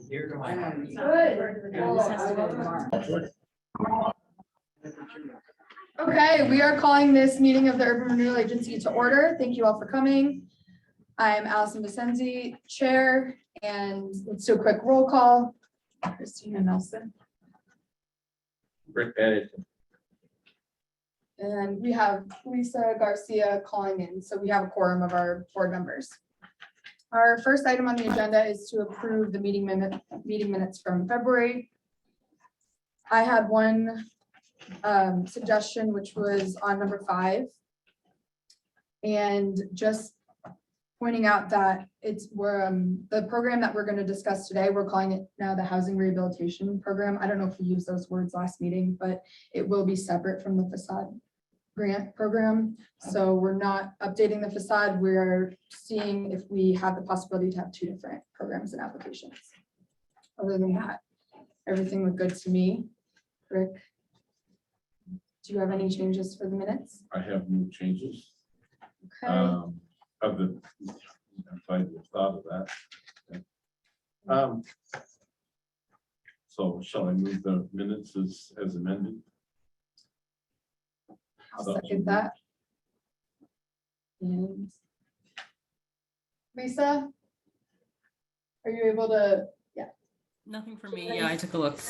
Here to my heart. Good. Okay, we are calling this meeting of the Urban Renewal Agency to order. Thank you all for coming. I'm Allison Vicenzi, Chair, and let's do a quick roll call. Christina Nelson. Rick Bennett. And we have Lisa Garcia calling in, so we have a quorum of our board members. Our first item on the agenda is to approve the meeting minutes from February. I had one suggestion, which was on number 5. And just pointing out that the program that we're going to discuss today, we're calling it now the Housing Rehabilitation Program. I don't know if we used those words last meeting, but it will be separate from the facade grant program. So we're not updating the facade. We're seeing if we have the possibility to have 2 different programs and applications. Other than that, everything looked good to me. Rick, do you have any changes for the minutes? I have no changes. Okay. If I thought of that. So shall I move the minutes as amended? I'll second that. And Lisa, are you able to? Yeah. Nothing for me. Yeah, I took a look.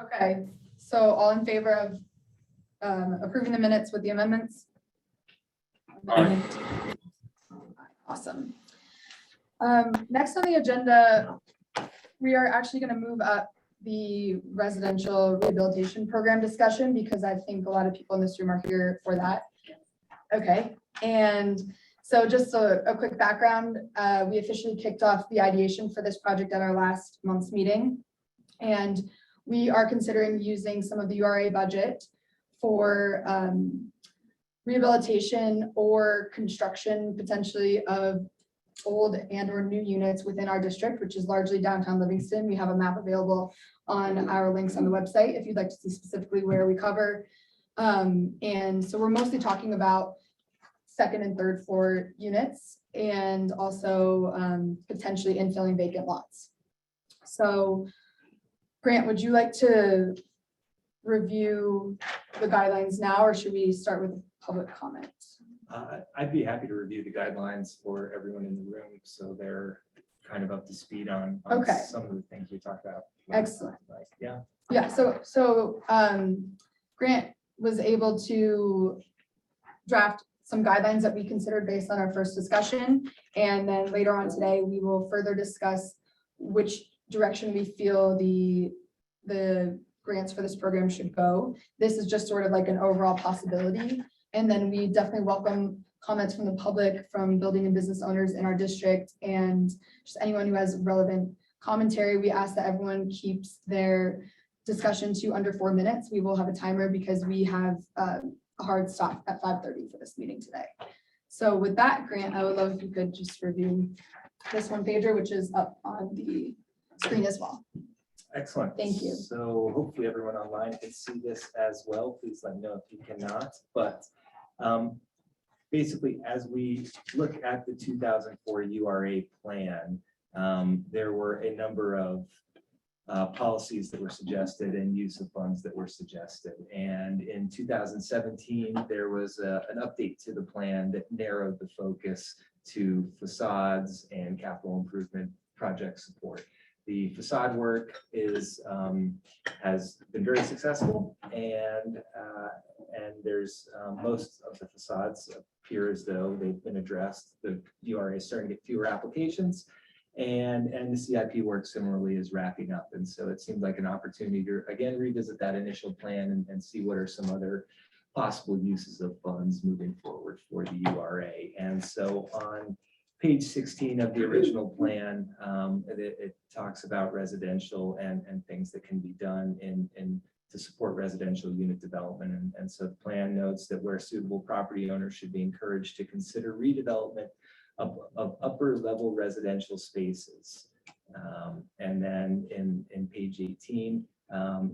Okay, so all in favor of approving the minutes with the amendments? Aye. Awesome. Next on the agenda, we are actually going to move up the residential rehabilitation program discussion because I think a lot of people in this room are here for that. Okay, and so just a quick background, we officially kicked off the ideation for this project at our last month's meeting. And we are considering using some of the URA budget for rehabilitation or construction potentially of old and or new units within our district, which is largely downtown Livingston. We have a map available on our links on the website if you'd like to see specifically where we cover. And so we're mostly talking about 2nd and 3rd floor units and also potentially infilling vacant lots. So Grant, would you like to review the guidelines now, or should we start with public comment? I'd be happy to review the guidelines for everyone in the room, so they're kind of up to speed on Okay. some of the things we talked about. Excellent. Yeah. Yeah, so Grant was able to draft some guidelines that we considered based on our first discussion. And then later on today, we will further discuss which direction we feel the grants for this program should go. This is just sort of like an overall possibility. And then we definitely welcome comments from the public, from building and business owners in our district, and just anyone who has relevant commentary. We ask that everyone keeps their discussion to under 4 minutes. We will have a timer because we have a hard stop at 5:30 for this meeting today. So with that, Grant, I would love if you could just review this one pager, which is up on the screen as well. Excellent. Thank you. So hopefully everyone online can see this as well. Please let me know if you cannot. But basically, as we look at the 2004 URA plan, there were a number of policies that were suggested and use of funds that were suggested. And in 2017, there was an update to the plan that narrowed the focus to facades and capital improvement project support. The facade work has been very successful, and there's most of the facades appear as though they've been addressed. The URA is starting to get fewer applications, and the CIP work similarly is wrapping up. And so it seemed like an opportunity to again revisit that initial plan and see what are some other possible uses of funds moving forward for the URA. And so on page 16 of the original plan, it talks about residential and things that can be done to support residential unit development. And so the plan notes that where suitable property owners should be encouraged to consider redevelopment of upper level residential spaces. And then in page 18,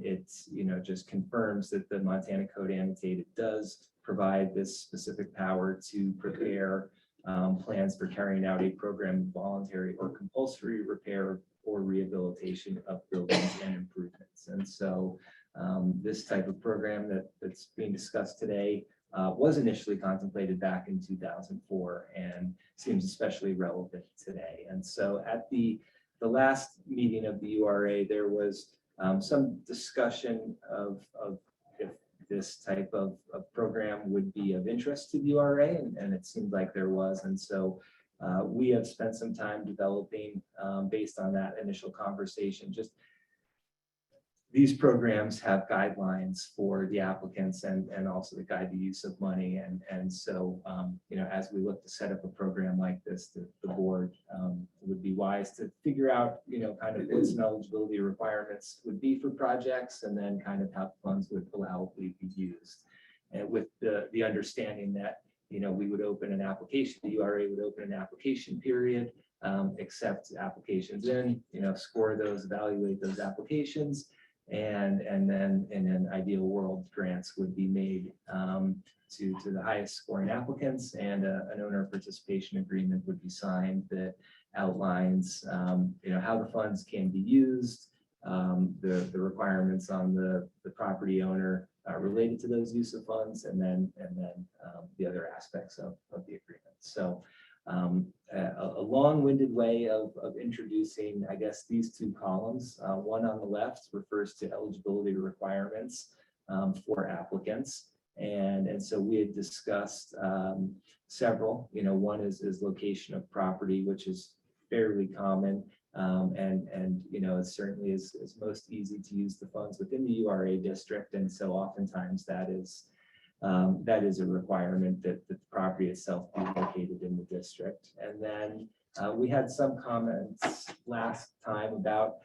it's just confirms that the Montana Code Annotated does provide this specific power to prepare plans for carrying out a program of voluntary or compulsory repair or rehabilitation of buildings and improvements. And so this type of program that's being discussed today was initially contemplated back in 2004 and seems especially relevant today. And so at the last meeting of the URA, there was some discussion of if this type of program would be of interest to the URA, and it seemed like there was. And so we have spent some time developing, based on that initial conversation, just these programs have guidelines for the applicants and also to guide the use of money. And so, as we look to set up a program like this, the board would be wise to figure out, kind of what some eligibility requirements would be for projects, and then kind of how funds would allowably be used. And with the understanding that, we would open an application, the URA would open an application period, accept applications in, score those, evaluate those applications. And then in an ideal world, grants would be made to the highest scoring applicants, and an owner participation agreement would be signed that outlines how the funds can be used, the requirements on the property owner related to those use of funds, and then the other aspects of the agreement. So a long-winded way of introducing, I guess, these two columns. One on the left refers to eligibility requirements for applicants. And so we had discussed several, one is location of property, which is fairly common. And it certainly is most easy to use the funds within the URA district. And so oftentimes that is a requirement that the property itself be located in the district. And then we had some comments last time about,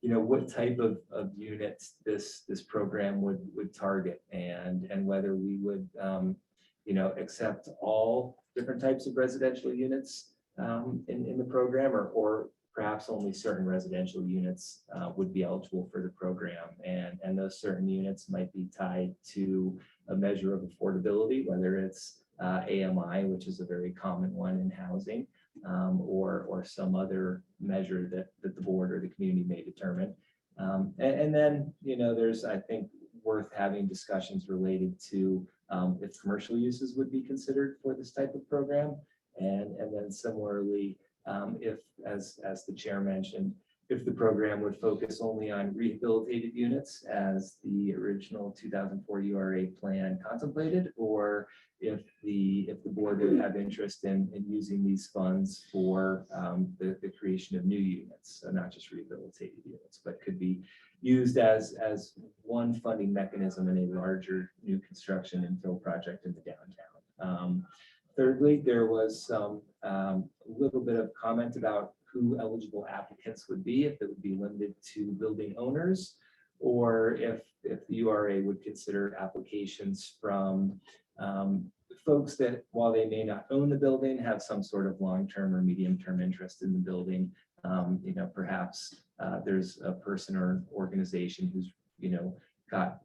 what type of units this program would target, and whether we would, accept all different types of residential units in the program, or perhaps only certain residential units would be eligible for the program. And those certain units might be tied to a measure of affordability, whether it's AMI, which is a very common one in housing, or some other measure that the board or the community may determine. And then, there's, I think, worth having discussions related to if commercial uses would be considered for this type of program. And then similarly, if, as the chair mentioned, if the program would focus only on rehabilitated units as the original 2004 URA plan contemplated, or if the board would have interest in using these funds for the creation of new units, so not just rehabilitated units, but could be used as one funding mechanism in a larger new construction and fill project in the downtown. Thirdly, there was some little bit of comment about who eligible applicants would be, if it would be limited to building owners, or if the URA would consider applications from folks that, while they may not own the building, have some sort of long-term or medium-term interest in the building. Perhaps there's a person or organization who's got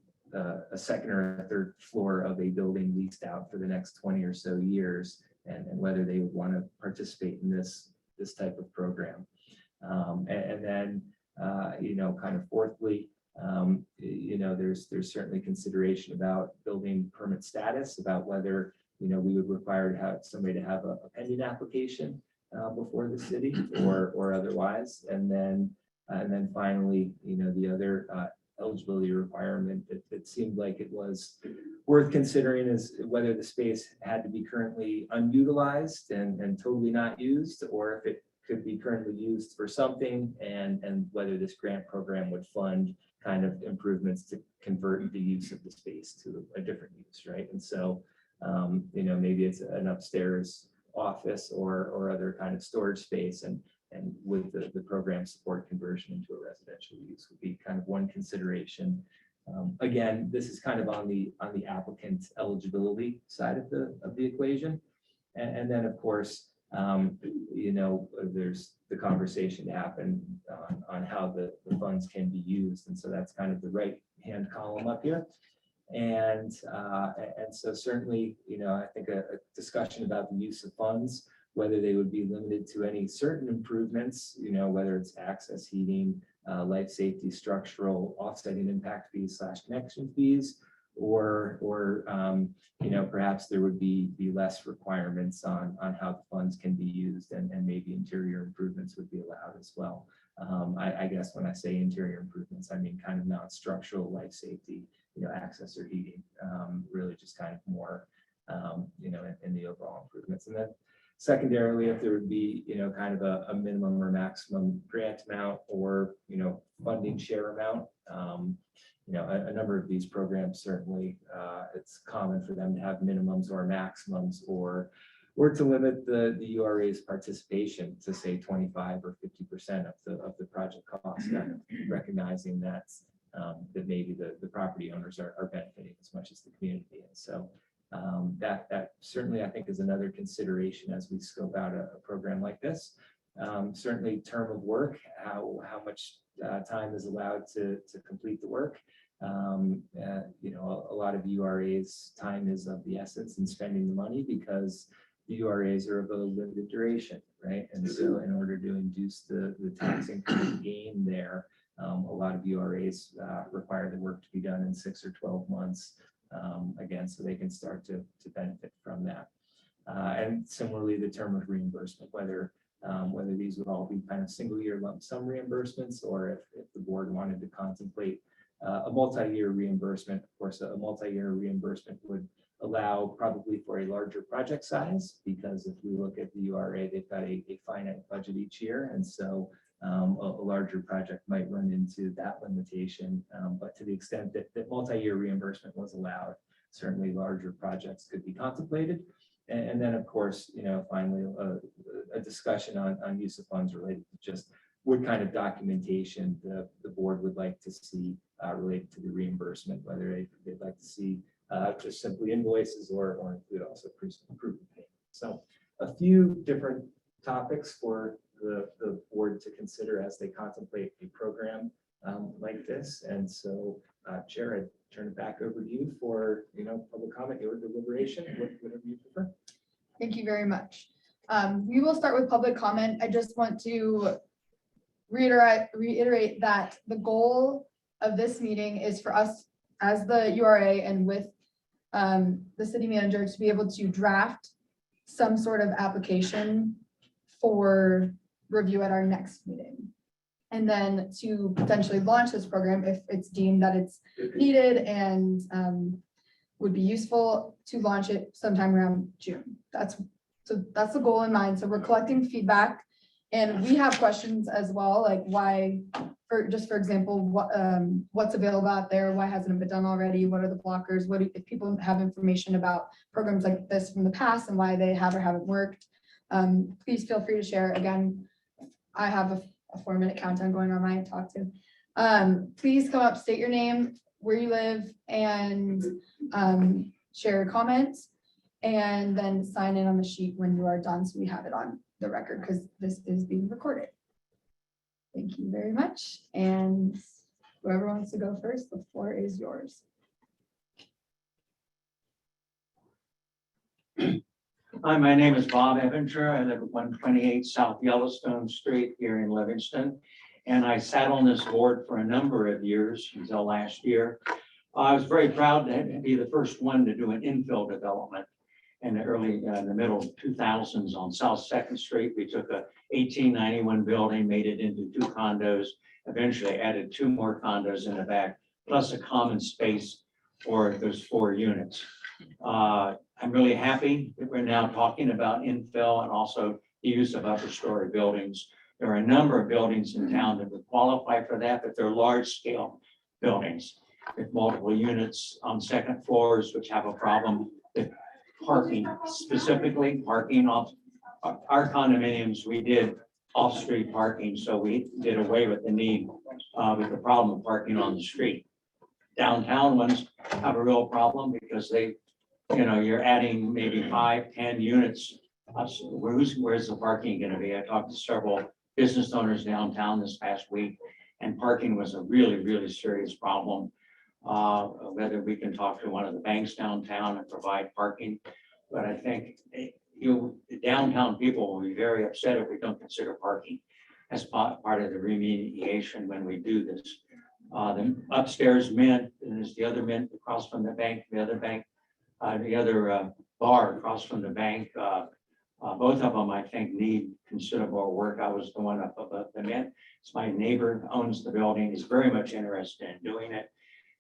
a second or a third floor of a building leased out for the next 20 or so years, and whether they would want to participate in this type of program. And then, kind of fourthly, there's certainly consideration about building permit status, about whether, we would require to have somebody to have a pending application before the city or otherwise. And then finally, the other eligibility requirement that seemed like it was worth considering is whether the space had to be currently unutilized and totally not used, or if it could be currently used for something, and whether this grant program would fund kind of improvements to convert the use of the space to a different use, right? And so, maybe it's an upstairs office or other kind of storage space, and with the program support conversion into a residential use would be kind of one consideration. Again, this is kind of on the applicant eligibility side of the equation. And then, of course, there's the conversation to happen on how the funds can be used. And so that's kind of the right-hand column up here. And so certainly, I think a discussion about the use of funds whether they would be limited to any certain improvements, whether it's access heating, life safety, structural, offsetting impact fees / connection fees, or perhaps there would be less requirements on how the funds can be used, and maybe interior improvements would be allowed as well. I guess when I say interior improvements, I mean kind of non-structural life safety, access or heating, really just kind of more, in the overall improvements. And then secondarily, if there would be, kind of a minimum or maximum grant amount or, funding share amount. A number of these programs, certainly, it's common for them to have minimums or maximums, or to limit the URA's participation to say 25 or 50% of the project cost, recognizing that maybe the property owners are benefiting as much as the community. And so that certainly, I think, is another consideration as we scope out a program like this. Certainly term of work, how much time is allowed to complete the work. A lot of URA's time is of the essence in spending the money, because the URAs are of a limited duration, right? And so in order to induce the tax increment gain there, a lot of URAs require the work to be done in 6 or 12 months, again, so they can start to benefit from that. And similarly, the term of reimbursement, whether these would all be kind of single year lump sum reimbursements, or if the board wanted to contemplate a multi-year reimbursement. Of course, a multi-year reimbursement would allow probably for a larger project size, because if we look at the URA, they've got a finite budget each year. And so a larger project might run into that limitation. But to the extent that multi-year reimbursement was allowed, certainly larger projects could be contemplated. And then, of course, finally, a discussion on use of funds related to just what kind of documentation the board would like to see related to the reimbursement, whether they'd like to see just simply invoices or include also proof of payment. So a few different topics for the board to consider as they contemplate a program like this. And so, Chair, I turn it back over to you for public comment or deliberation, whatever you prefer. Thank you very much. We will start with public comment. I just want to reiterate that the goal of this meeting is for us as the URA and with the city manager to be able to draft some sort of application for review at our next meeting. And then to potentially launch this program if it's deemed that it's needed and would be useful, to launch it sometime around June. That's the goal in mind. So we're collecting feedback, and we have questions as well, like why, for example, what's available out there, why hasn't it been done already, what are the blockers, if people have information about programs like this from the past and why they have or haven't worked. Please feel free to share. Again, I have a 4-minute countdown going on my talk too. Please come up, state your name, where you live, and share comments, and then sign in on the sheet when you are done, so we have it on the record, because this is being recorded. Thank you very much. And whoever wants to go first, the floor is yours. Hi, my name is Bob Evinger. I live at 128 South Yellowstone Street here in Livingston. And I sat on this board for a number of years until last year. I was very proud to be the first one to do an infill development in the middle 2000s on South 2nd Street. We took a 1891 building, made it into 2 condos, eventually added 2 more condos in the back, plus a common space for those 4 units. I'm really happy that we're now talking about infill and also the use of upper story buildings. There are a number of buildings in town that would qualify for that, but they're large scale buildings with multiple units on 2nd floors, which have a problem with parking, specifically parking off our condominiums. We did off-street parking, so we did away with the need with the problem of parking on the street. Downtown ones have a real problem because you're adding maybe 5, 10 units. Where's the parking going to be? I talked to several business owners downtown this past week, and parking was a really, really serious problem. Whether we can talk to one of the banks downtown and provide parking, but I think the downtown people will be very upset if we don't consider parking as part of the remediation when we do this. The upstairs mint, and there's the other mint across from the bank, the other bar across from the bank. Both of them, I think, need considerable work. I was the one up above the mint. It's my neighbor owns the building. He's very much interested in doing it.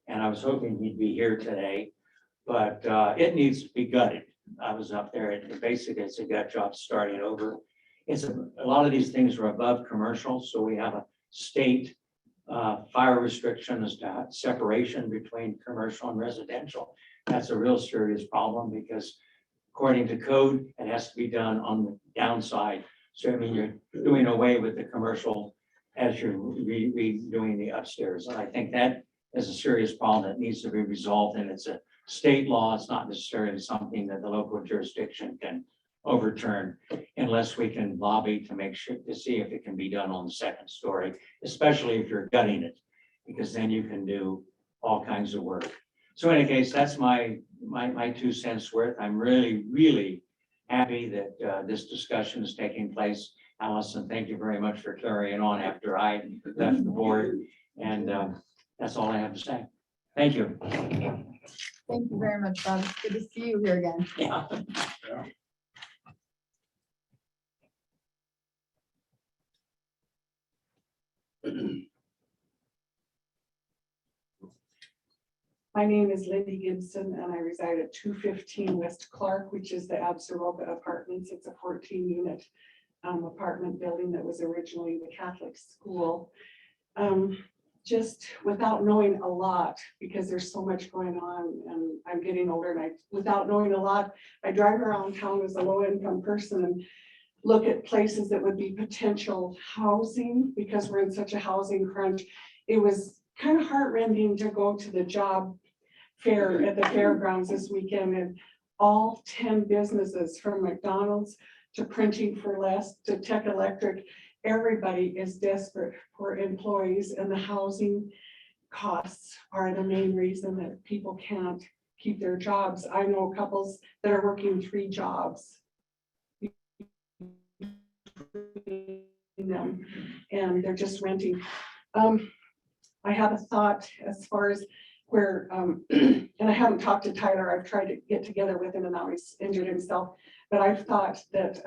And I was hoping he'd be here today, but it needs to be gutted. I was up there, and basically it's a gut job starting over. It's a lot of these things are above commercial, so we have a state fire restrictions, separation between commercial and residential. That's a real serious problem because according to code, it has to be done on the downside. So I mean, you're doing away with the commercial as you're redoing the upstairs. And I think that is a serious problem that needs to be resolved, and it's a state law. It's not necessarily something that the local jurisdiction can overturn unless we can lobby to make sure, to see if it can be done on the second story, especially if you're gutting it, because then you can do all kinds of work. So in any case, that's my 2 cents worth. I'm really happy that this discussion is taking place. Allison, thank you very much for carrying on after I left the board. And that's all I have to say. Thank you. Thank you very much, Bob. It's good to see you here again. Yeah. My name is Lindy Gibson and I reside at 215 West Clark, which is the Absaroka Apartments. It's a 14-unit apartment building that was originally the Catholic school. Just without knowing a lot, because there's so much going on and I'm getting older, and without knowing a lot, I drive around town as a low-income person and look at places that would be potential housing, because we're in such a housing crunch. It was kind of heartrending to go to the job fair at the fairgrounds this weekend, and all 10 businesses, from McDonald's to Printing for Less to Tech Electric, everybody is desperate for employees, and the housing costs are the main reason that people can't keep their jobs. I know couples that are working 3 jobs them, and they're just renting. I have a thought as far as where, and I haven't talked to Tyler. I've tried to get together with him and now he's injured himself. But I've thought that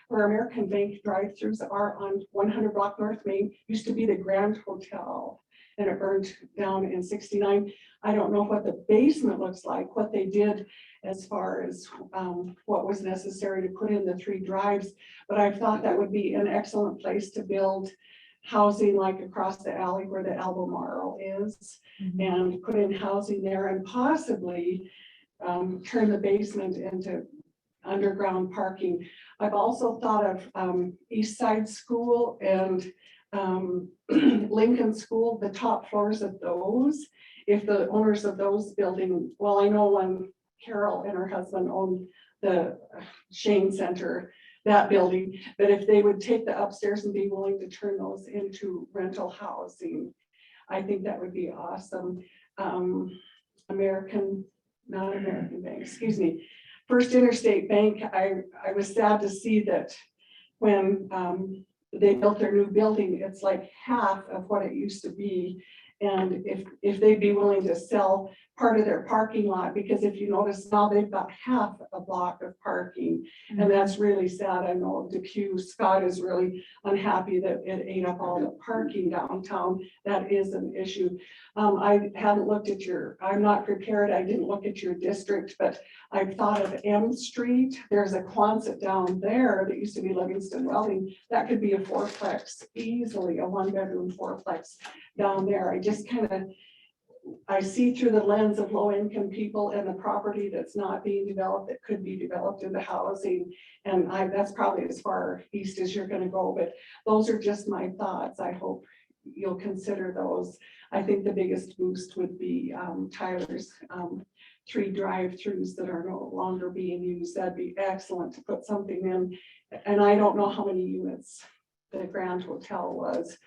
where American Bank drive-throughs are on 100 block North Main, used to be the Grand Hotel, and it burned down in '69. I don't know what the basement looks like, what they did as far as what was necessary to put in the 3 drives. But I thought that would be an excellent place to build housing, like across the alley where the Albemarle is, and put in housing there, and possibly turn the basement into underground parking. I've also thought of East Side School and Lincoln School, the top floors of those. If the owners of those buildings, well, I know when Carol and her husband owned the Shane Center, that building, but if they would take the upstairs and be willing to turn those into rental housing, I think that would be awesome. Not American Bank, excuse me, First Interstate Bank. I was sad to see that when they built their new building, it's like half of what it used to be. And if they'd be willing to sell part of their parking lot, because if you notice now they've got half a block of parking, and that's really sad. I know Depew Scott is really unhappy that it ate up all the parking downtown. That is an issue. I haven't looked at I'm not prepared. I didn't look at your district, but I've thought of M Street. There's a Quonset down there that used to be Livingston Welding. That could be a 4-plex, easily a 1-bedroom 4-plex down there. I just kind of, I see through the lens of low-income people and the property that's not being developed that could be developed into housing. And that's probably as far east as you're going to go, but those are just my thoughts. I hope you'll consider those. I think the biggest boost would be Tyler's 3 drive-throughs that are no longer being used. That'd be excellent to put something in. And I don't know how many units the Grand Hotel was,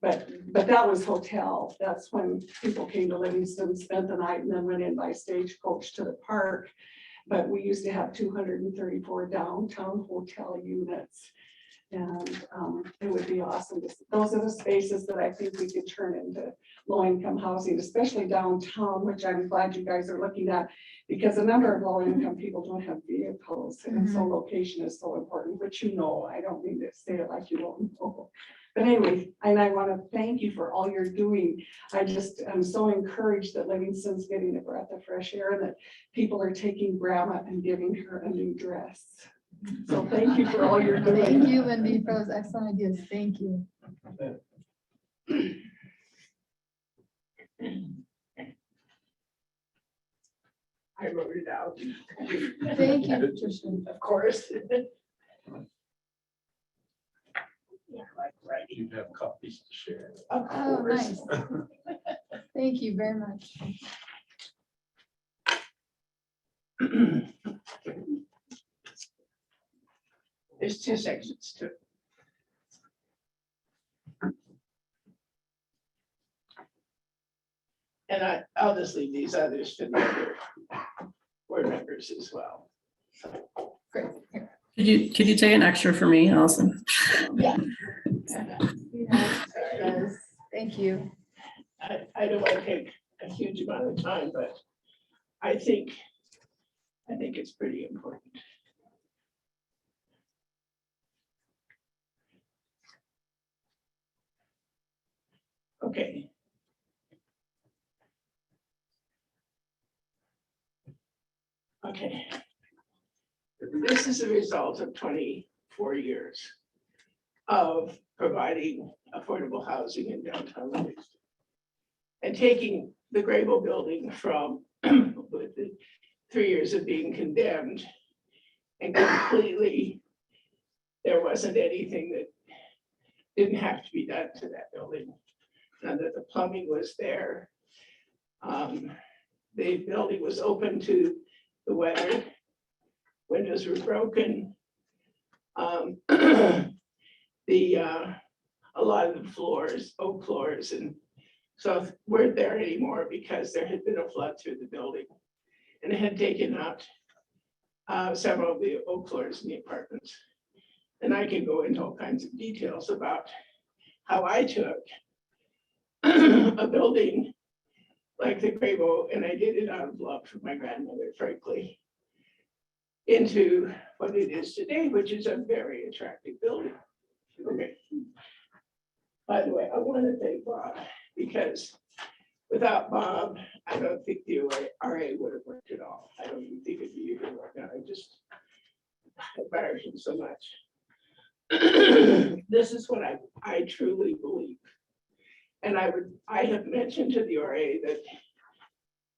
but that was hotel. That's when people came to Livingston, spent the night, and then went in by stagecoach to the park. But we used to have 234 downtown hotel units. And it would be awesome. Those are the spaces that I think we could turn into low-income housing, especially downtown, which I'm glad you guys are looking at. Because a number of low-income people don't have vehicles, and so location is so important, but you know, I don't mean to say it like you don't know. But anyway, and I want to thank you for all you're doing. I'm so encouraged that Livingston's getting a breath of fresh air and that people are taking grandma and giving her a new dress. So thank you for all you're doing. Thank you, Wendy, for those excellent ideas. Thank you. I wrote it out. Thank you, Patricia. Of course. Right, you have copies to share. Of Oh, course. nice. Thank you very much. There's 2 sections to it. And I'll just leave these others to the other board members as well. Great. Here. Could you take an extra for me, Allison? Yeah. Yes, thank you. I don't want to take a huge amount of time, but I think it's pretty important. Okay. Okay. This is a result of 24 years of providing affordable housing in downtown Livingston. And taking the Grable building from with the 3 years of being condemned and completely, there wasn't anything that didn't have to be done to that building. Now that the plumbing was there, the building was open to the weather, windows were broken. A lot of the floors, oak floors, and so weren't there anymore because there had been a flood through the building. And it had taken out several of the oak floors in the apartments. And I can go into all kinds of details about how I took a building like the Grable, and I did it out of love for my grandmother, frankly, into what it is today, which is a very attractive building. Okay. By the way, I want to thank Bob, because without Bob, I don't think the URA would have worked at all. I don't even think it'd be even worked out. I just admire him so much. This is what I truly believe. And I have mentioned to the URA that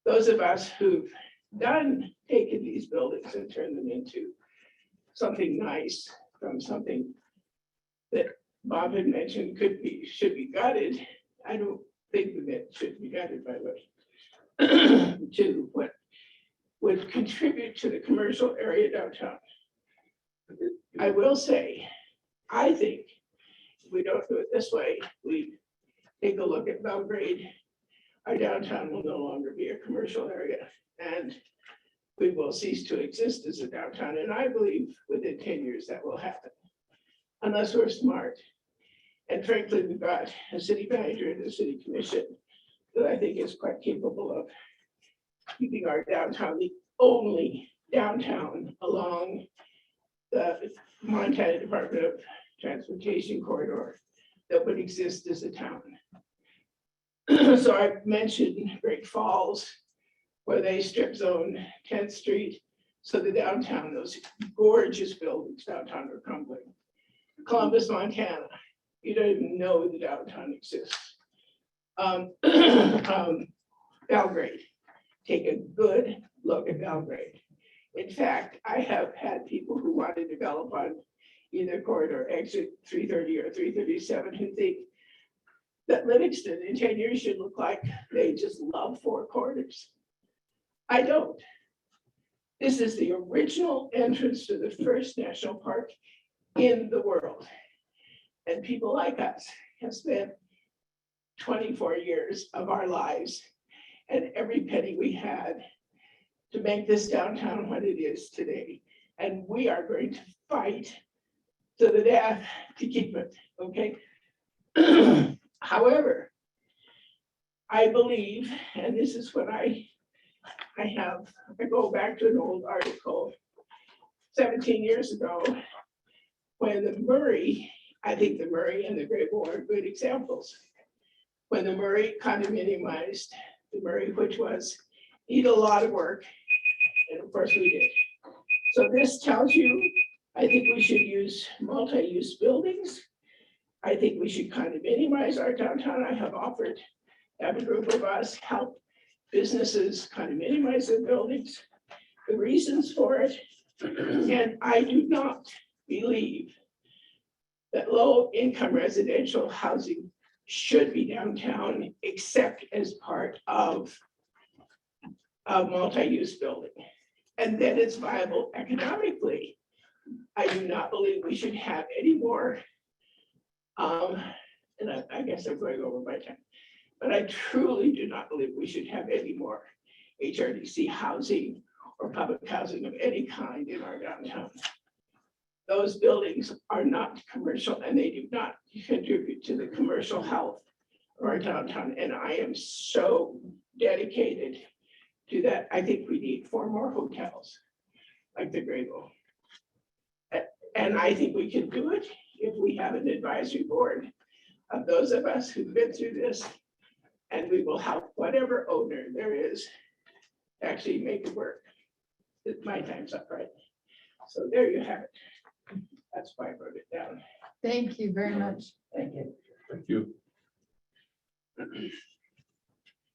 those of us who've taken these buildings and turned them into something nice, from something that Bob had mentioned should be gutted. I don't think that it should be gutted, by the way, to what would contribute to the commercial area downtown. I will say, I think if we don't do it this way, we take a look at Belgrade, our downtown will no longer be a commercial area, and we will cease to exist as a downtown. And I believe within 10 years that will happen, unless we're smart. And frankly, we've got a city manager and a city commission that I think is quite capable of keeping our downtown the only downtown along the Montana Department of Transportation corridor that would exist as a town. So I mentioned Great Falls, where they strip zone 10th Street. So the downtown, those gorgeous buildings downtown are crumbling. Columbus, Montana, you don't even know the downtown exists. Belgrade, take a good look at Belgrade. In fact, I have had people who want to develop on either corridor, exit 330 or 337, who think that Livingston in 10 years should look like they just love 4 corners. I don't. This is the original entrance to the first national park in the world. And people like us have spent 24 years of our lives, and every penny we had to make this downtown what it is today. And we are going to fight to the death to keep it, okay? However, I believe, and this is what I go back to an old article 17 years ago, when the Murray, I think the Murray and the Great War are good examples. When the Murray condominiumized, the Murray, which was, need a lot of work, and of course we did. So this tells you, I think we should use multi-use buildings. I think we should condominiumize our downtown. I have offered, have a group of us help businesses condominiumize their buildings, the reasons for it. And I do not believe that low-income residential housing should be downtown, except as part of a multi-use building. And then it's viable economically. I do not believe we should have any more. And I guess I'm going over my time, but I truly do not believe we should have any more HRDC housing or public housing of any kind in our downtown. Those buildings are not commercial and they do not contribute to the commercial health of our downtown. And I am so dedicated to that. I think we need 4 more hotels like the Grable. And I think we can do it if we have an advisory board of those of us who've been through this. And we will help whatever owner there is to actually make it work. My time's up, right? So there you have it. That's why I wrote it down. Thank you very much. Thank you. Thank you.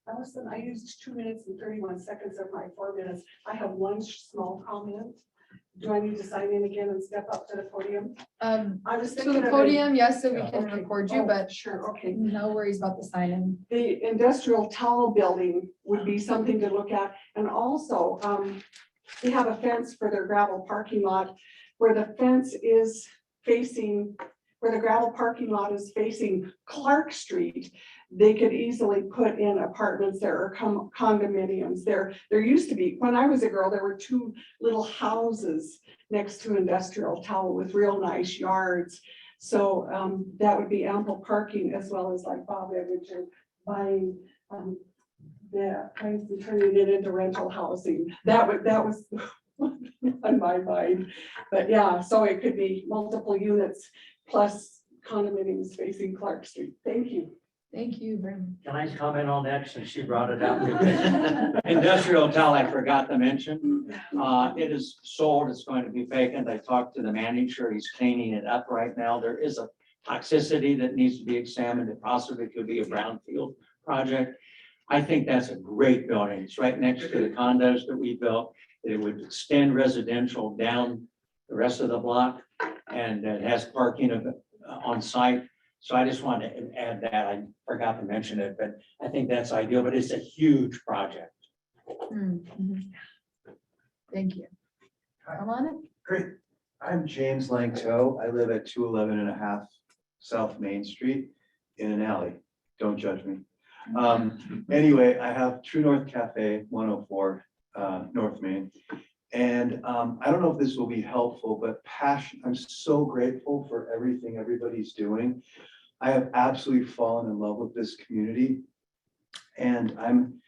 Allison, I used 2 minutes and 31 seconds of my 4 minutes. I have one small comment. Do I need to sign in again and step up to the podium? I was To thinking the of it- podium, yes, so we can Okay. record you, Oh, but sure, okay. no worries about the sign-in. The industrial towel building would be something to look at. And also, they have a fence for their gravel parking lot where the fence is facing, where the gravel parking lot is facing Clark Street. They could easily put in apartments there or condominiums there. There used to be, when I was a girl, there were 2 little houses next to industrial towel with real nice yards. So that would be ample parking as well as like Bob Edwards buying the place and turning it into rental housing. That was on my mind. But yeah, so it could be multiple units plus condominiums facing Clark Street. Thank you. Thank you very much. Can I comment on that since she brought it up? Industrial towel, I forgot to mention. It is sold, it's going to be vacant. I talked to the manager, he's cleaning it up right now. There is a toxicity that needs to be examined. It possibly could be a brownfield project. I think that's a great building. It's right next to the condos that we built. It would extend residential down the rest of the block, and it has parking on site. So I just wanted to add that. I forgot to mention it, but I think that's ideal, but it's a huge project. Mhm. Thank you. Come on it. Great. I'm James Langto. I live at 211.5 South Main Street in an alley. Don't judge me. Anyway, I have True North Cafe, 104 North Main. And I don't know if this will be helpful, but I'm so grateful for everything everybody's doing. I have absolutely fallen in love with this community. And I'm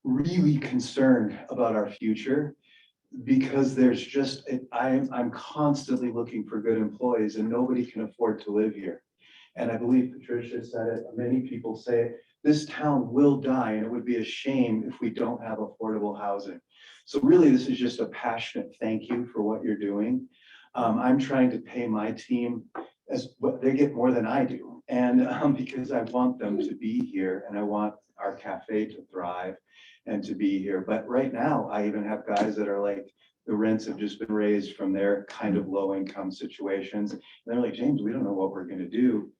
really concerned about our future because there's just, I'm constantly looking for good employees and nobody can afford to live here. And I believe Patricia said it, many people say it, this town will die and it would be a shame if we don't have affordable housing. So really, this is just a passionate thank you for what you're doing. I'm trying to pay my team as what they get more than I do. And because I want them to be here and I want our cafe to thrive and to be here. But right now, I even have guys that are like, the rents have just been raised from their kind of low income situations. And they're like, James, we don't know what we're gonna do.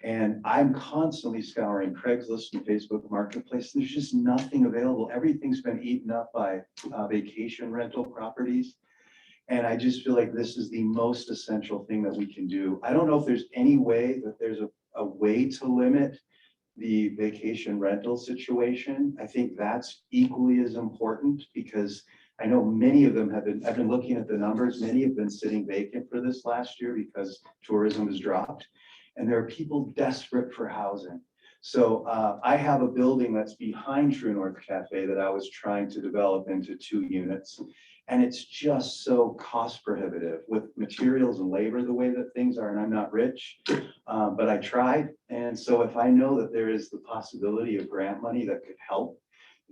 And I'm constantly scouring Craigslist and Facebook Marketplace. There's just nothing available. Everything's been eaten up by vacation rental properties. And I just feel like this is the most essential thing that we can do. I don't know if there's any way that there's a way to limit the vacation rental situation. I think that's equally as important because I know many of them have been, I've been looking at the numbers, many have been sitting vacant for this last year because tourism has dropped. And there are people desperate for housing. So I have a building that's behind True North Cafe that I was trying to develop into 2 units. And it's just so cost prohibitive with materials and labor, the way that things are, and I'm not rich, but I tried. And so if I know that there is the possibility of grant money that could help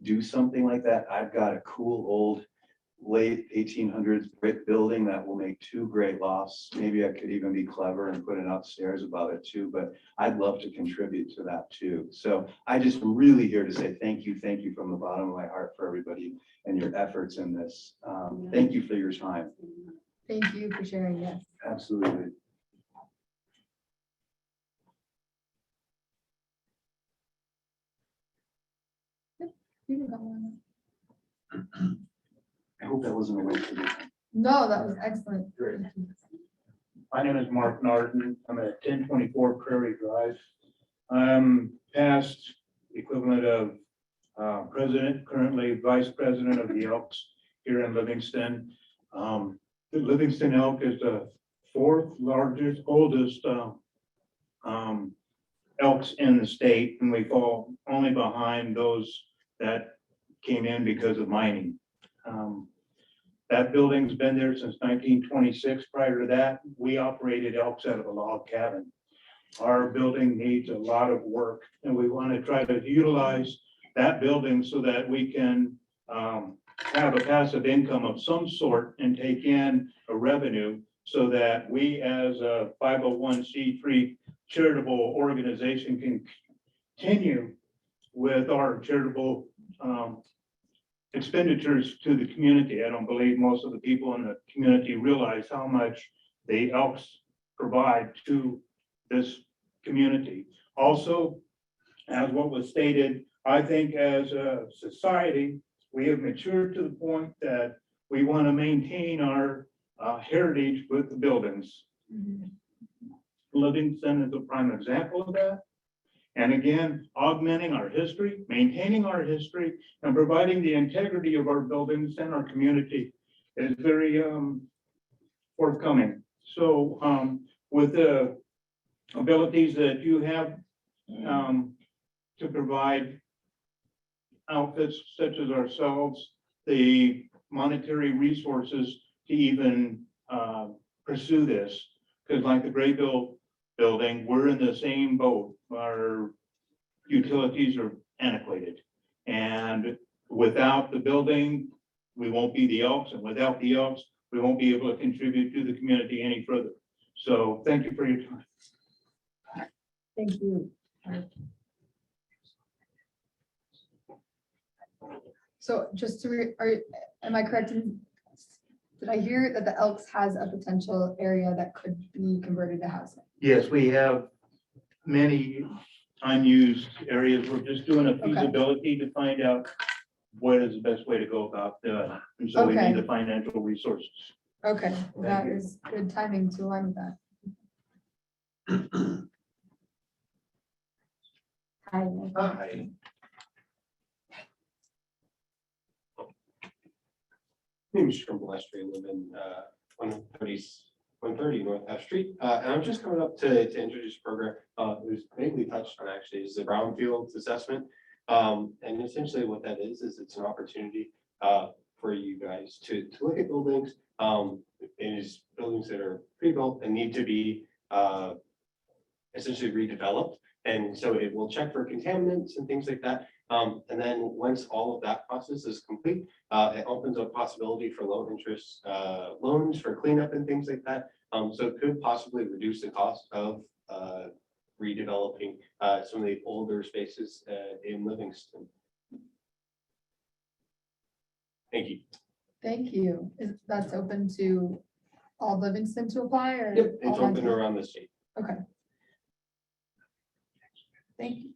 do something like that, I've got a cool old late 1800s brick building that will make 2 great lofts. Maybe I could even be clever and put an upstairs above it too, but I'd love to contribute to that too. So I just am really here to say thank you from the bottom of my heart for everybody and your efforts in this. Thank you for your time. Thank you for sharing, yes. Absolutely. You can go on. I hope that wasn't a waste of your time. No, that was excellent. Great. My name is Mark Narden. I'm at 1024 Prairie Drive. I'm past equivalent of president, currently vice president of the Elks here in Livingston. The Livingston Elk is the 4th largest, oldest elks in the state, and we fall only behind those that came in because of mining. That building's been there since 1926. Prior to that, we operated elks out of a log cabin. Our building needs a lot of work, and we want to try to utilize that building so that we can have a passive income of some sort and take in a revenue so that we as a 501c3 charitable organization can continue with our charitable expenditures to the community. I don't believe most of the people in the community realize how much the Elks provide to this community. Also, as what was stated, I think as a society, we have matured to the point that we want to maintain our heritage with the buildings. Livingston is a prime example of that. And again, augmenting our history, maintaining our history, and providing the integrity of our buildings and our community is very forthcoming. So with the abilities that you have to provide outfits such as ourselves, the monetary resources to even pursue this, because like the Graybill building, we're in the same boat. Our utilities are antiquated, and without the building, we won't be the Elks, and without the Elks, we won't be able to contribute to the community any further. So thank you for your time. Thank you. So just to, am I correct in, did I hear that the Elks has a potential area that could be converted to housing? Yes, we have many unused areas. We're just doing a feasibility to find out what is the best way to go about doing it. And so we need the financial resources. Okay, that is good timing to align with that. Hi. Hi. Name is Trimble Lestry, live in 130 North F Street. And I'm just coming up to introduce a program. It was mainly touched on actually is the brownfields assessment. And essentially what that is it's an opportunity for you guys to look at buildings. It is buildings that are pre-built and need to be essentially redeveloped. And so it will check for contaminants and things like that. And then once all of that process is complete, it opens up possibility for low interest loans for cleanup and things like that. So it could possibly reduce the cost of redeveloping some of the older spaces in Livingston. Thank you. Thank you. That's open to all Livingston to apply or? Yep, it's all open around the state. Okay. Thank you.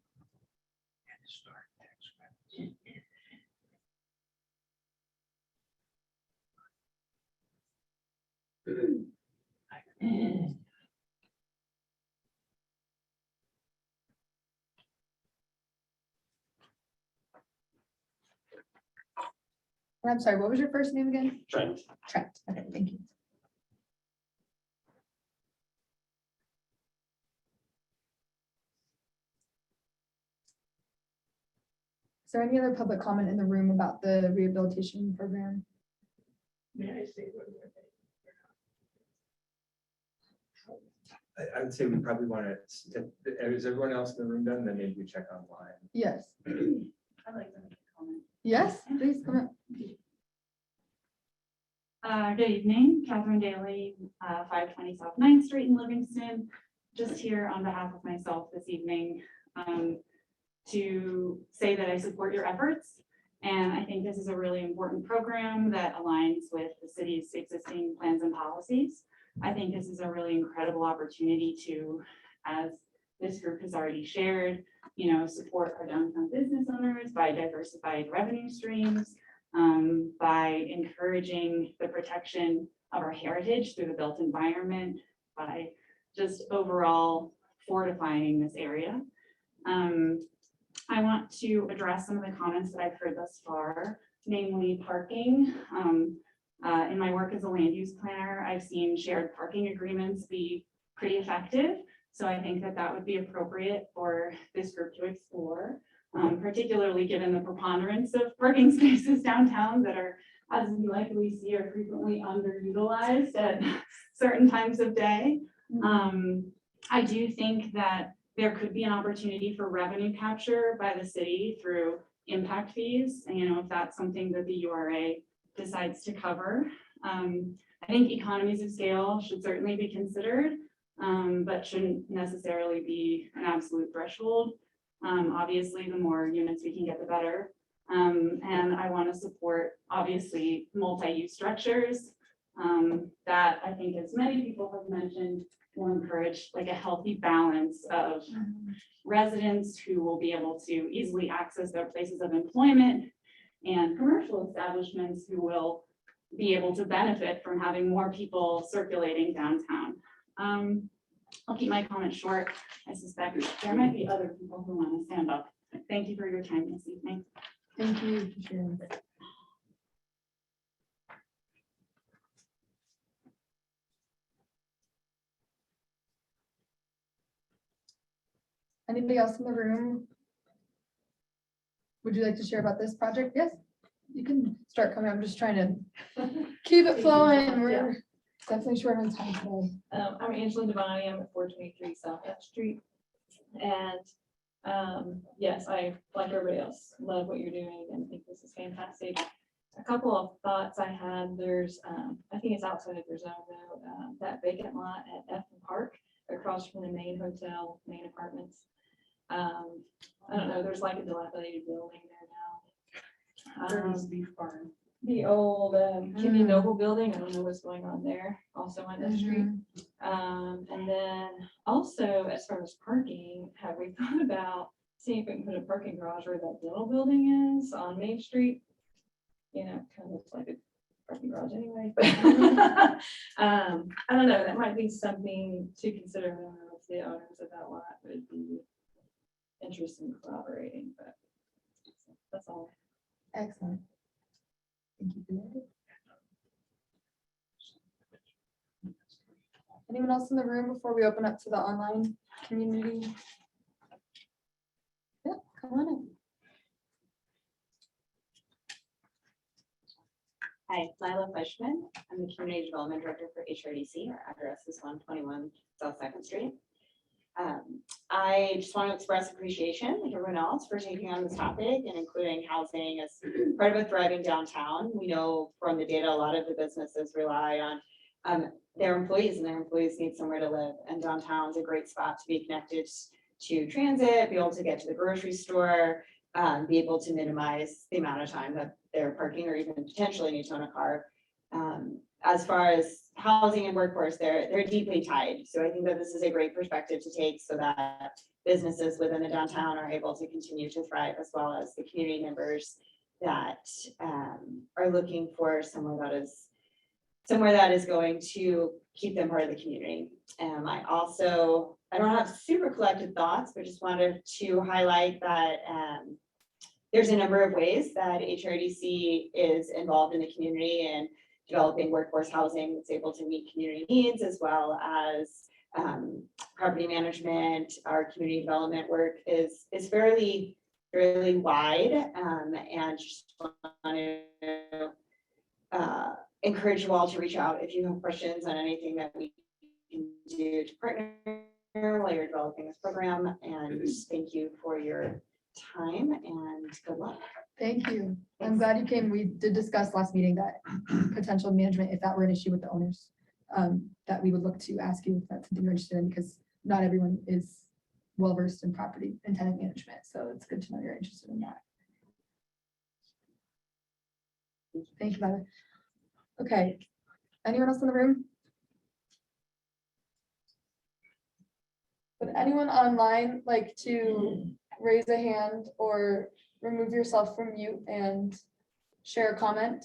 And I'm sorry, what was your first name again? Trent. Trent. Okay, thank you. Is there any other public comment in the room about the rehabilitation program? May I say one more thing? I would say we probably want to, is everyone else in the room done? Then maybe we check online. Yes. I'd like to make a comment. Yes, please come on. Good evening, Catherine Daly, 520 South 9th Street in Livingston. Just here on behalf of myself this evening to say that I support your efforts. And I think this is a really important program that aligns with the city's existing plans and policies. I think this is a really incredible opportunity to, as this group has already shared, support our downtown business owners by diversified revenue streams, by encouraging the protection of our heritage through the built environment, by just overall fortifying this area. I want to address some of the comments that I've heard thus far, namely parking. In my work as a land use planner, I've seen shared parking agreements be pretty effective. So I think that that would be appropriate for this group to explore, particularly given the preponderance of parking spaces downtown that are, as you likely see, are frequently underutilized at certain times of day. I do think that there could be an opportunity for revenue capture by the city through impact fees, and if that's something that the URA decides to cover. I think economies of scale should certainly be considered, but shouldn't necessarily be an absolute threshold. Obviously, the more units we can get, the better. And I want to support, obviously, multi-use structures that I think, as many people have mentioned, will encourage like a healthy balance of residents who will be able to easily access their places of employment and commercial establishments who will be able to benefit from having more people circulating downtown. I'll keep my comments short. I suspect there might be other people who want to stand up. Thank you for your time this evening. Thank you for sharing. Anybody else in the room? Would you like to share about this project? Yes, you can start coming. I'm just trying to keep it flowing. We're definitely short on time today. I'm Angela Devani. I'm at 423 South F Street. And yes, I, like everybody else, love what you're doing and think this is fantastic. A couple of thoughts I had, there's, I think it's outside of your zone though, that vacant lot at Efton Park across from the main hotel, main apartments. I don't know, there's like a dilapidated building there now. The old Kimmy Noble building, I don't know what's going on there, also on the street. And then also, as far as parking, have we thought about seeing if we can put a parking garage where that little building is on Main Street? Kind of looks like a parking garage anyway. I don't know, that might be something to consider. I don't know if the owners of that lot would be interested in collaborating, but that's all. Excellent. Thank you for that. Anyone else in the room before we open up to the online community? Yeah, come on in. Hi, Lila Fleischman. I'm the Community Development Director for HRDC. Our address is 121 South 2nd Street. I just want to express appreciation, like everyone else, for taking on this topic and including housing as part of a thriving downtown. We know from the data, a lot of the businesses rely on their employees, and their employees need somewhere to live. And downtown is a great spot to be connected to transit, be able to get to the grocery store, be able to minimize the amount of time that they're parking or even potentially need to own a car. As far as housing and workforce, they're deeply tied. So I think that this is a great perspective to take so that businesses within the downtown are able to continue to thrive, as well as the community members that are looking for somewhere that is going to keep them part of the community. I don't have super collected thoughts, but just wanted to highlight that there's a number of ways that HRDC is involved in the community and developing workforce housing that's able to meet community needs, as well as property management. Our community development work is fairly wide, and just want to encourage you all to reach out if you have questions on anything that we can do to partner while you're developing this program. And thank you for your time and good luck. Thank you. I'm glad you came. We did discuss last meeting that potential management, if that were an issue with the owners, that we would look to ask you if that's something you're interested in, because not everyone is well versed in property and tenant management. So it's good to know you're interested in that. Thank you, Bella. Okay. Anyone else in the room? Would anyone online like to raise a hand or remove yourself from mute and share a comment?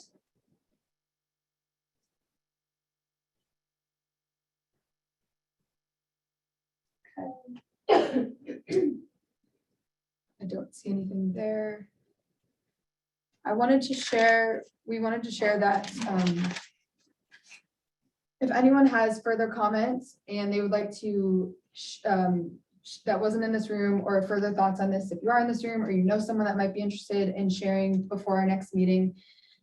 Okay. I don't see anything there. We wanted to share that if anyone has further comments and they would like to that wasn't in this room, or further thoughts on this, if you are in this room or you know someone that might be interested in sharing before our next meeting,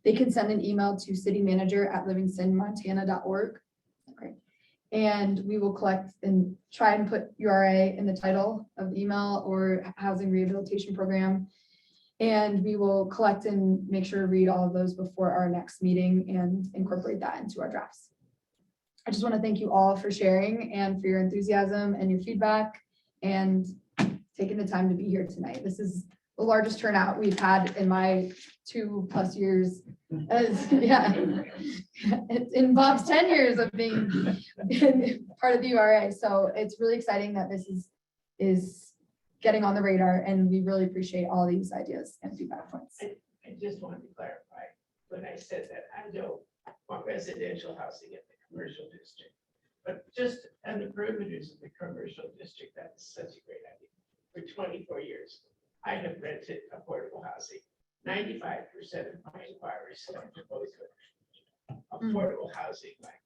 they can send an email to citymanager@livingstonmontana.org. Okay. And we will collect and try and put URA in the title of the email, or housing rehabilitation program. And we will collect and make sure to read all of those before our next meeting and incorporate that into our drafts. I just want to thank you all for sharing and for your enthusiasm and your feedback and taking the time to be here tonight. This is the largest turnout we've had in my 2+ years as, in Bob's 10 years of being part of the URA. So it's really exciting that this is getting on the radar, and we really appreciate all these ideas and feedback points. I just wanted to clarify, when I said that I don't want residential housing in the commercial district, but just on the perimeters of the commercial district, that's such a great idea. For 24 years, I have rented affordable housing. 95% of my inquiries come to both affordable housing, like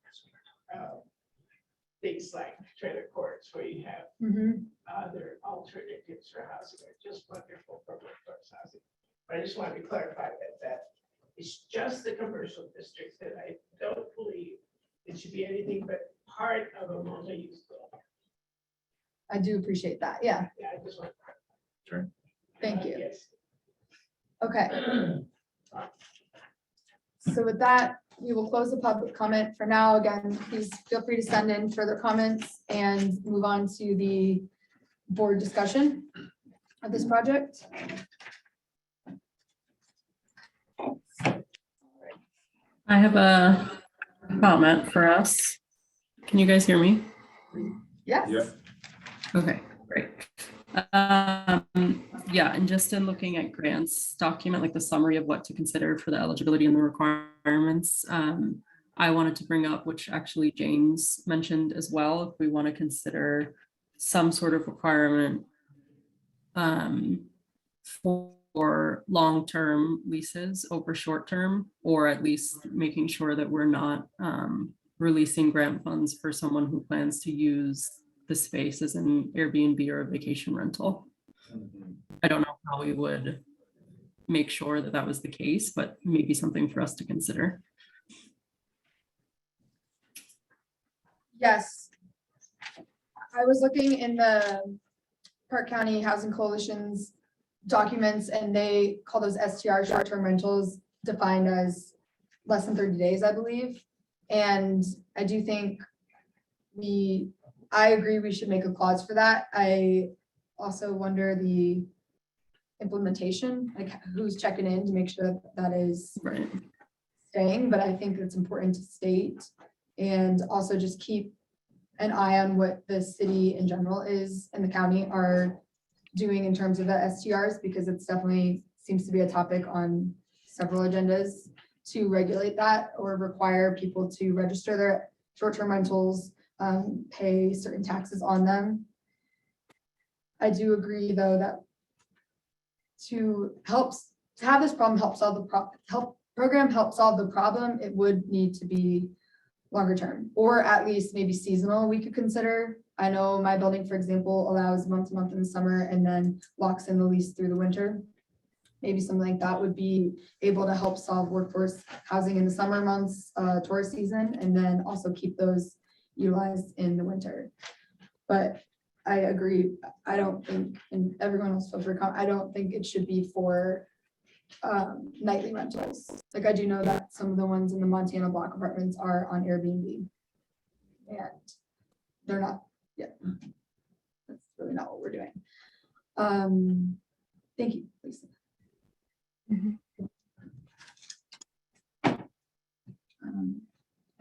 things like trailer courts where you have other alternatives for housing are just wonderful for workforce housing. But I just wanted to clarify that it's just the commercial districts that I don't believe it should be anything but part of a multi-use building. I do appreciate that. Yeah. Yeah, I just want. Sure. Thank you. Yes. Okay. So with that, we will close the public comment for now. Again, please feel free to send in further comments and move on to the board discussion of this project. I have a comment for us. Can you guys hear me? Yes. Yeah. Okay, great. Yeah, and just in looking at Grant's document, like the summary of what to consider for the eligibility and the requirements, I wanted to bring up, which actually James mentioned as well, if we want to consider some sort of requirement for long-term leases over short-term, or at least making sure that we're not releasing grant funds for someone who plans to use the space as an Airbnb or a vacation rental. I don't know how we would make sure that that was the case, but maybe something for us to consider. Yes. I was looking in the Park County Housing Coalition's documents, and they call those STR, short-term rentals, defined as less than 30 days, I believe. And I do think I agree we should make a clause for that. I also wonder the implementation, like who's checking in to make sure that is Right. staying, but I think it's important to state, and also just keep an eye on what the city in general is and the county are doing in terms of the STRs, because it's definitely seems to be a topic on several agendas to regulate that or require people to register their short-term rentals, pay certain taxes on them. I do agree, though, that to help to have this problem help solve the program help solve the problem, it would need to be longer term, or at least maybe seasonal, we could consider. I know my building, for example, allows month to month in the summer and then locks in the lease through the winter. Maybe something like that would be able to help solve workforce housing in the summer months, tourist season, and then also keep those utilized in the winter. But I agree, I don't think, and everyone else feel free to comment, I don't think it should be for nightly rentals. Like I do know that some of the ones in the Montana block apartments are on Airbnb. And they're not, yeah. That's really not what we're doing. Thank you, Lisa.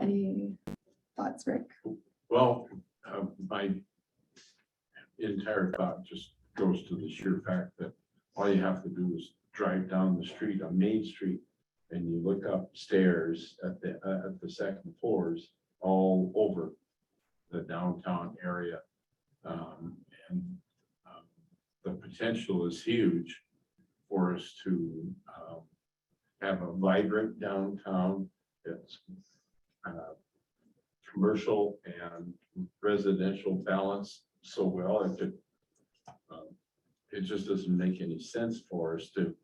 Any thoughts, Rick? Well, my entire thought just goes to the sheer fact that all you have to do is drive down the street on Main Street and you look upstairs at the second floors all over the downtown area. The potential is huge for us to have a vibrant downtown that's commercial and residential balance so well. It just doesn't make any sense for us to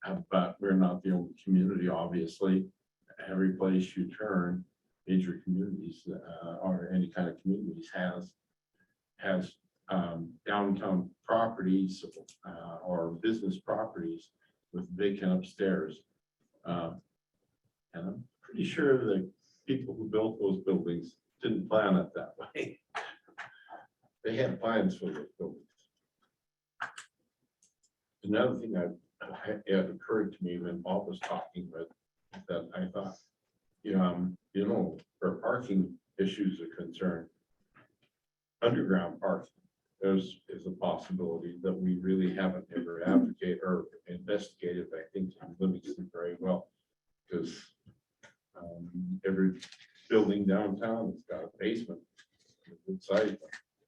have, but we're not the only community, obviously. Every place you turn, major communities or any kind of communities has downtown properties or business properties with vacant upstairs. And I'm pretty sure the people who built those buildings didn't plan it that way. They had plans for those buildings. Another thing it occurred to me when Bob was talking, but that I thought, where parking issues are concerned, underground parking is a possibility that we really haven't ever advocated or investigated. I think in Livingston very well, because every building downtown has got a basement inside.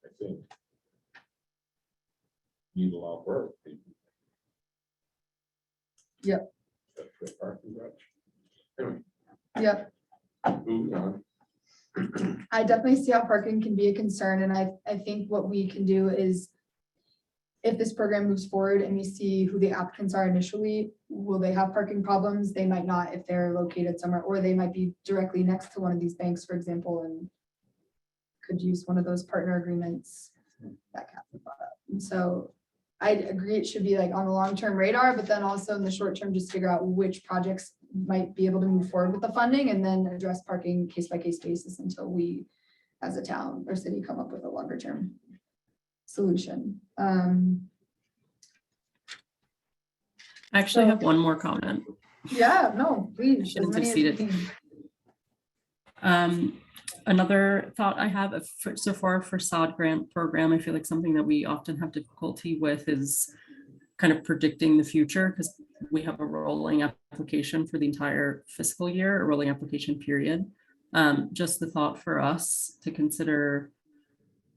I think need a lot of work. Yep. That's a parking garage. Anyway, Yep. moving on. I definitely see how parking can be a concern, and I think what we can do is, if this program moves forward and we see who the applicants are initially, will they have parking problems? They might not if they're located somewhere, or they might be directly next to one of these banks, for example, and could use one of those partner agreements that Catherine brought up. And so I agree it should be like on the long-term radar, but then also in the short term, just figure out which projects might be able to move forward with the funding and then address parking case by case basis until we, as a town or city, come up with a longer term solution. I actually have one more comment. Yeah, no, please. Shouldn't as have many as ceded. you need. Another thought I have so far for facade grant program, I feel like something that we often have difficulty with is kind of predicting the future, because we have a rolling application for the entire fiscal year, a rolling application period. Just the thought for us to consider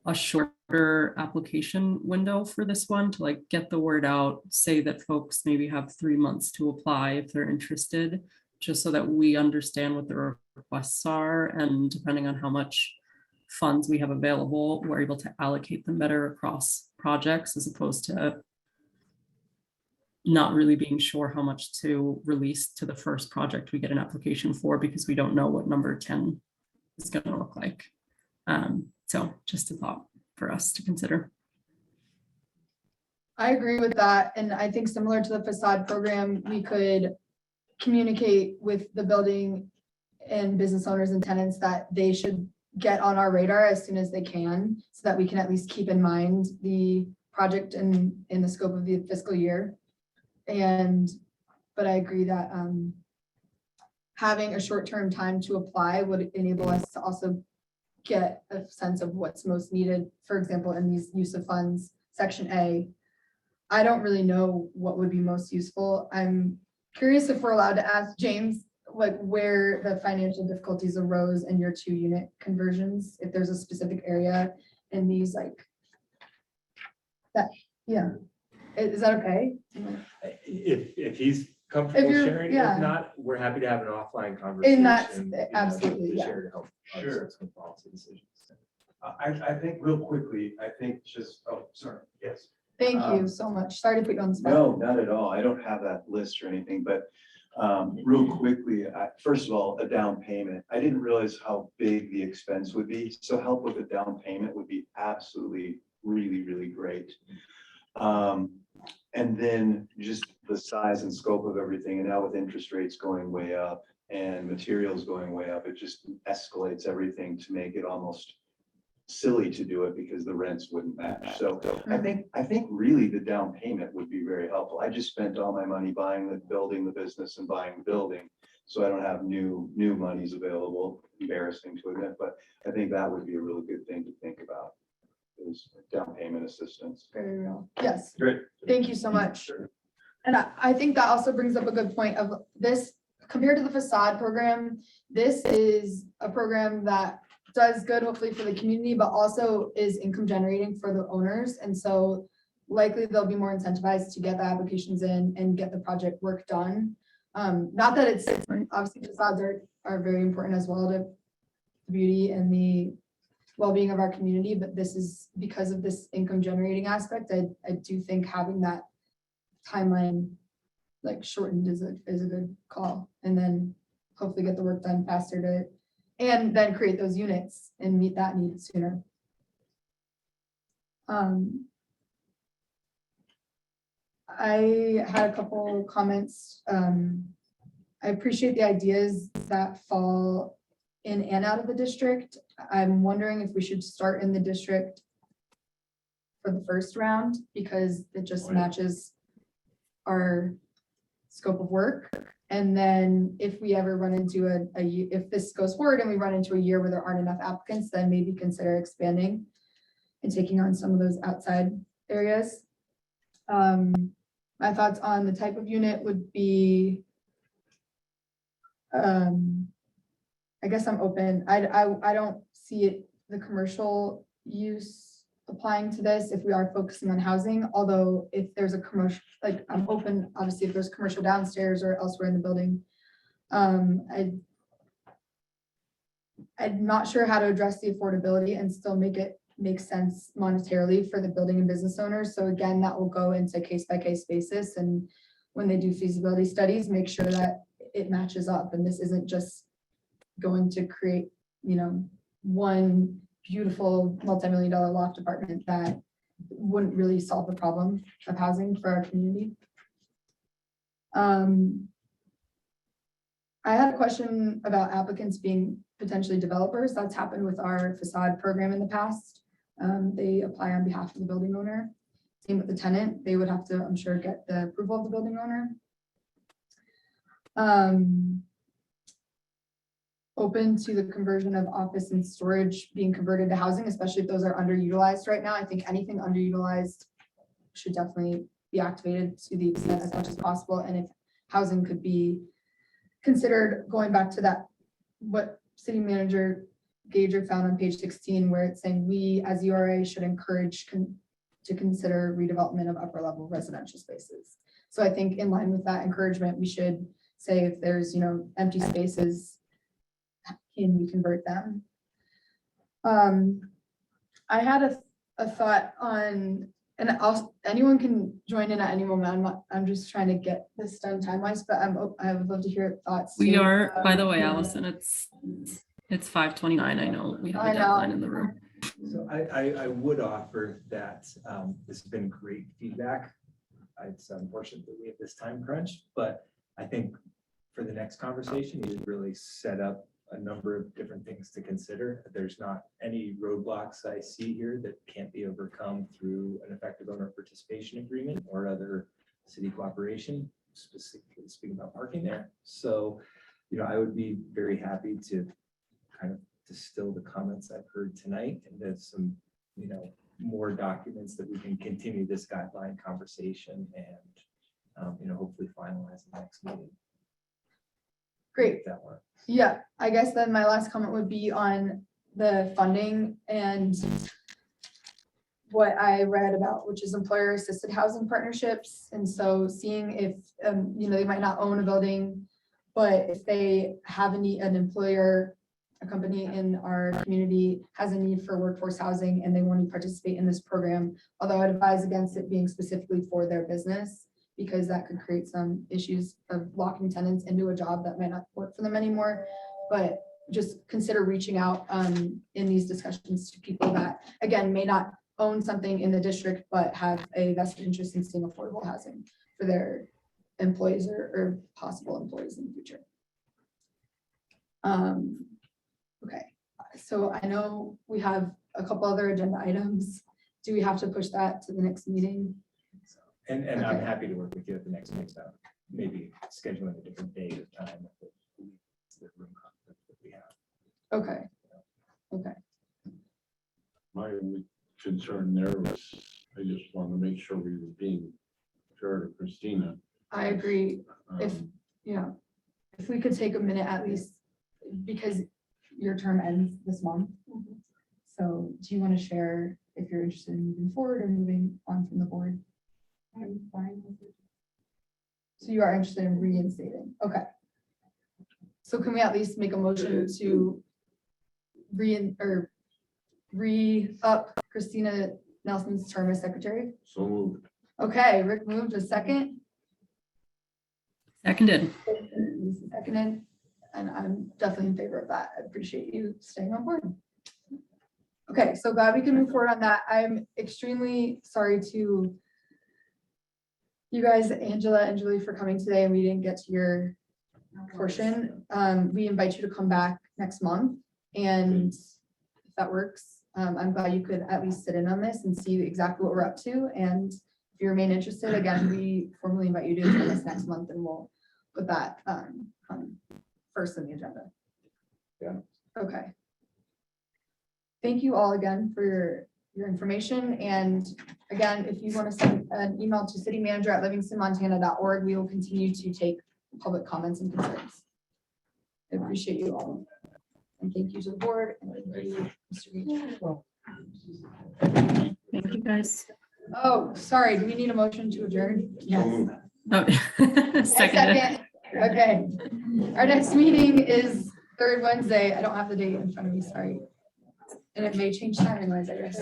a shorter application window for this one to like get the word out, say that folks maybe have 3 months to apply if they're interested, just so that we understand what the requests are, and depending on how much funds we have available, we're able to allocate them better across projects, as opposed to not really being sure how much to release to the first project we get an application for, because we don't know what number 10 is going to look like. So just a thought for us to consider. I agree with that. And I think similar to the facade program, we could communicate with the building and business owners and tenants that they should get on our radar as soon as they can, so that we can at least keep in mind the project and in the scope of the fiscal year. But I agree that having a short-term time to apply would enable us to also get a sense of what's most needed. For example, in these use of funds, section A, I don't really know what would be most useful. I'm curious if we're allowed to ask James, like where the financial difficulties arose in your 2-unit conversions, if there's a specific area in these, like that, yeah. Is that okay? If he's comfortable you're- sharing, yeah. if not, we're happy to have an offline conversation. that's- you know, absolutely, to yeah. share to help our Sure. subsequent policy decisions. I think real quickly, I think just, oh, sorry, yes. Thank you Um, so much. Sorry to put you on the spot. No, not at all. I don't have that list or anything, but real quickly, first of all, a down payment. I didn't realize how big the expense would be. So help with a down payment would be absolutely really, really great. And then just the size and scope of everything. And now with interest rates going way up and materials going way up, it just escalates everything to make it almost silly to do it because the rents wouldn't match. So I think really the down payment would be very helpful. I just spent all my money buying the building, the business and buying the building. So I don't have new monies available, embarrassing to admit, but I think that would be a really good thing to think about. Is down payment assistance. Very real. Yes. Great. Thank you so much. Sure. And I think that also brings up a good point of this, compared to the facade program, this is a program that does good hopefully for the community, but also is income generating for the owners. And so likely they'll be more incentivized to get the applications in and get the project work done. Not that it's, obviously facades are very important as well to the beauty and the well-being of our community, but this is because of this income generating aspect. I do think having that timeline like shortened is a good call, and then hopefully get the work done faster and then create those units and meet that need sooner. I had a couple comments. I appreciate the ideas that fall in and out of the district. I'm wondering if we should start in the district for the first round, because it just matches our scope of work. And then if we ever run into if this goes forward and we run into a year where there aren't enough applicants, then maybe consider expanding and taking on some of those outside areas. My thoughts on the type of unit would be, I guess I'm open. I don't see it, the commercial use applying to this if we are focusing on housing, although if there's a commercial, like I'm open, obviously if there's commercial downstairs or elsewhere in the building. I'm not sure how to address the affordability and still make sense monetarily for the building and business owners. So again, that will go into case by case basis, and when they do feasibility studies, make sure that it matches up, and this isn't just going to create, one beautiful multi-million-dollar loft apartment that wouldn't really solve the problem of housing for our community. I had a question about applicants being potentially developers. That's happened with our facade program in the past. They apply on behalf of the building owner. Same with the tenant. They would have to, I'm sure, get the approval of the building owner. Open to the conversion of office and storage being converted to housing, especially if those are underutilized right now. I think anything underutilized should definitely be activated to the extent as much as possible. And if housing could be considered, going back to that, what City Manager Gager found on page 16, where it's saying we as URA should encourage to consider redevelopment of upper level residential spaces. So I think in line with that encouragement, we should say if there's, empty spaces, can we convert them? I had a thought on, and anyone can join in at any moment. I'm just trying to get this done time-wise, but I would love to hear thoughts. We too. are, by the way, Allison, it's 5:29. I know we have a deadline in the room. So I would offer that this has been great feedback. It's unfortunate that we have this time crunch, but I think for the next conversation, you really set up a number of different things to consider. There's not any roadblocks I see here that can't be overcome through an effective owner participation agreement or other city cooperation, specifically speaking about parking there. So, I would be very happy to kind of distill the comments I've heard tonight into some, more documents that we can continue this guideline conversation and, hopefully finalize the next meeting. Great. That one. Yeah, I guess then my last comment would be on the funding, and what I read about, which is employer assisted housing partnerships. And so seeing if, they might not own a building, but if they have an employer, a company in our community has a need for workforce housing and they want to participate in this program, although I'd advise against it being specifically for their business, because that could create some issues of locking tenants into a job that might not work for them anymore. But just consider reaching out in these discussions to people that, again, may not own something in the district, but have a vested interest in seeing affordable housing for their employees or possible employees in the future. Okay, so I know we have a couple other agenda items. Do we have to push that to the next meeting? And I'm Okay. happy to work with you at the next meeting about maybe scheduling a different day or time. if it's the room conflict that we have. Okay. Okay, My only concern there was, I just wanted to make sure we were being fair to Christina. I agree. If, Um, if we could take a minute at least, because your term ends this month. So do you want to share if you're interested in moving forward or moving on from the board? I'm fine with it. So you are interested in reinstating, okay. So can we at least make a motion to re-up Christina Nelson's term as secretary? So moved. Okay, Rick moved a second. Seconded. Lisa seconded, and I'm definitely in favor of that. I appreciate you staying on board. Okay, so glad we can move forward on that. I'm extremely sorry to you guys, Angela and Julie, for coming today, and we didn't get to your portion. We invite you to come back next month, and if that works, I'm glad you could at least sit in on this and see exactly what we're up to. And if you remain interested, again, we formally invite you to join us next month, and we'll put that on first on the agenda. Yeah. Okay. Thank you all again for your information. And again, if you want to send an email to citymanager@livingstonmontana.org, we will continue to take public comments and concerns. I appreciate you all. And thank you to the board. And thank you, Mr. Beach. Thank you, guys. Oh, sorry. Do we need a motion to adjourn? Yes. Oh, seconded. Second. Okay. Our next meeting is third Wednesday. I don't have the date in front of me, sorry. And it may change timing wise, I guess.